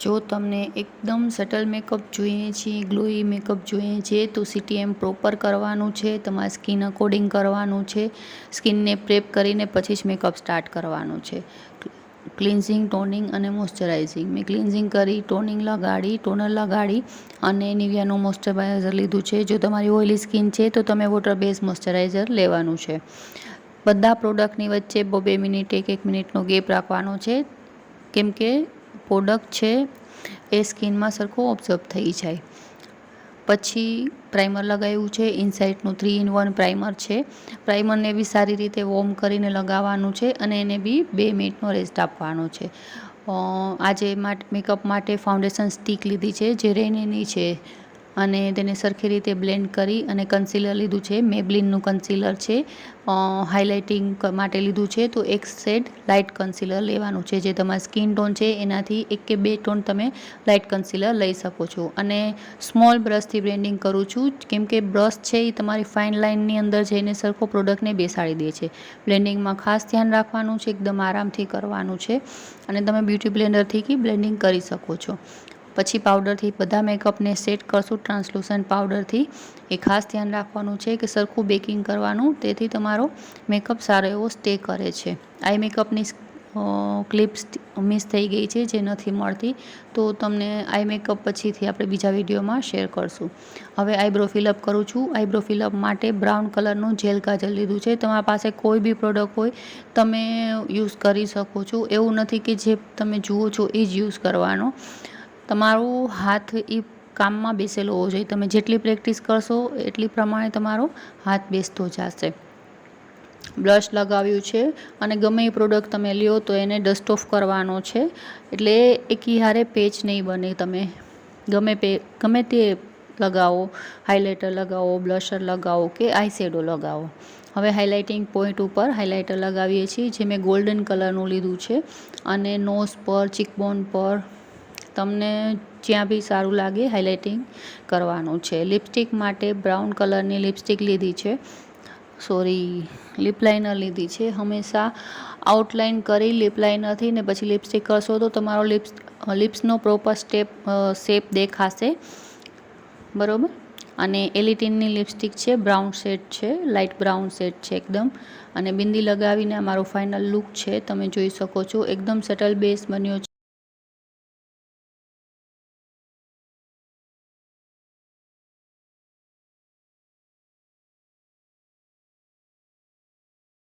જો તમને એકદમ સટલ મેકઅપ જોઈએ છે, ગ્લોઈ મેકઅપ જોઈએ છે, તો CTM પ્રોપર કરવાનું છે, તમારા સ્કિન અકોર્ડિંગ કરવાનું છે. સ્કિનને પ્રેપ કરીને પછી જ મેકઅપ સ્ટાર્ટ કરવાનું છે. ક્લિન્ઝિંગ, ટોનિંગ અને મોઇશ્ચરાઇઝિંગ. મેં ક્લિન્ઝિંગ કરી, ટોનર લગાડી અને નિવિયાનું મોઇશ્ચરાઇઝર લીધું છે. જો તમારી ઓઇલી સ્કિન છે તો તમે વોટર બેઝ મોઇશ્ચરાઇઝર લેવાનું છે. બધા પ્રોડક્ટની વચ્ચે 2 મિનિટ 1 મિનિટનો ગેપ રાખવાનો છે, કેમ કે પ્રોડક્ટ છે એ સ્કિનમાં સરખું ઓબ્ઝર્વ થઈ જાય. પછી પ્રાઇમર લગાવ્યું છે, ઇનસાઇડનું 3 in 1 પ્રાઇમર છે. પ્રાઇમરને બી સારી રીતે વોર્મ કરીને લગાવવાનું છે અને એને બી 2 મિનિટનો રેસ્ટ આપવાનો છે. આજે મેકઅપ માટે ફાઉન્ડેશન સ્ટિક લીધી છે, જે રેનીની છે, અને તેને સરખી રીતે બ્લેન્ડ કરી અને કન્સીલર લીધું છે. મેબલિનનું કન્સીલર છે. હાઇલાઇટિંગ માટે લીધું છે, તો એક શેડ લાઇટ કન્સીલર લેવાનું છે. જે તમારા સ્કિન ટોન છે એનાથી 1 કે 2 ટોન તમે લાઇટ કન્સીલર લઈ શકો છો. અને સ્મોલ બ્રશથી બ્લેન્ડિંગ કરું છું, કેમ કે બ્રશ છે એ તમારી ફાઇન લાઇનની અંદર જઈને સરખો પ્રોડક્ટને બેસાડી દે છે. બ્લેન્ડિંગમાં ખાસ ધ્યાન રાખવાનું છે, એકદમ આરામથી કરવાનું છે, અને તમે બ્યુટી બ્લેન્ડરથી બ્લેન્ડિંગ કરી શકો છો. પછી પાવડરથી બધા મેકઅપને સેટ કરશું, ટ્રાન્સલુસન્ટ પાવડરથી. એ ખાસ ધ્યાન રાખવાનું છે કે સરખું બેકિંગ કરવાનું, તેથી તમારો મેકઅપ સારો એવો સ્ટે કરે છે. આઈ મેકઅપની ક્લિપ્સ મિસ થઈ ગઈ છે, જે નથી મળતી, તો તમને આઈ મેકઅપ પછીથી આપણે બીજા વિડીયોમાં શેર કરશું. હવે આઈબ્રો ફિલઅપ કરું છું. આઈબ્રો ફિલઅપ માટે બ્રાઉન કલરનું જેલ કાજલ લીધું છે. તમારા પાસે કોઈ બી પ્રોડક્ટ હોય તમે યુઝ કરી શકો છો. એવું નથી કે જે તમે જુઓ છો એ જ યુઝ કરવાનો. તમારો હાથ એ કામમાં બેસેલો હોવો જોઈએ. તમે જેટલી પ્રેક્ટિસ કરશો એટલી પ્રમાણે તમારો હાથ બેસતો જશે. બ્લશ લગાવ્યું છે, અને ગમે એ પ્રોડક્ટ તમે લ્યો તો એને ડસ્ટ ઓફ કરવાનો છે, એટલે એકી હારે પેચ નહીં બને. તમે ગમે તે લગાવો, હાઇલાઇટર લગાવો, બ્લશર લગાવો કે આઈ શેડો લગાવો. હવે હાઇલાઇટિંગ પોઈન્ટ ઉપર હાઇલાઇટર લગાવીએ છીએ, જે મેં ગોલ્ડન કલરનું લીધું છે, અને નોઝ પર, ચીકબોન પર, તમને જ્યાં બી સારું લાગે હાઇલાઇટિંગ કરવાનું છે. લિપસ્ટિક માટે બ્રાઉન કલરની લિપસ્ટિક લીધી છે, લિપ લાઇનર લીધી છે. હંમેશા આઉટલાઇન કરી લિપ લાઇનરથી ને પછી લિપસ્ટિક કરશો તો તમારો લિપ્સનો પ્રોપર શેપ દેખાશે, બરાબર. અને એલિટીનની લિપસ્ટિક છે, બ્રાઉન શેડ છે, લાઇટ બ્રાઉન શેડ છે એકદમ. અને બિંદી લગાવીને અમારો ફાઇનલ લુક છે, તમે જોઈ શકો છો. એકદમ સટલ બેઝ બન્યો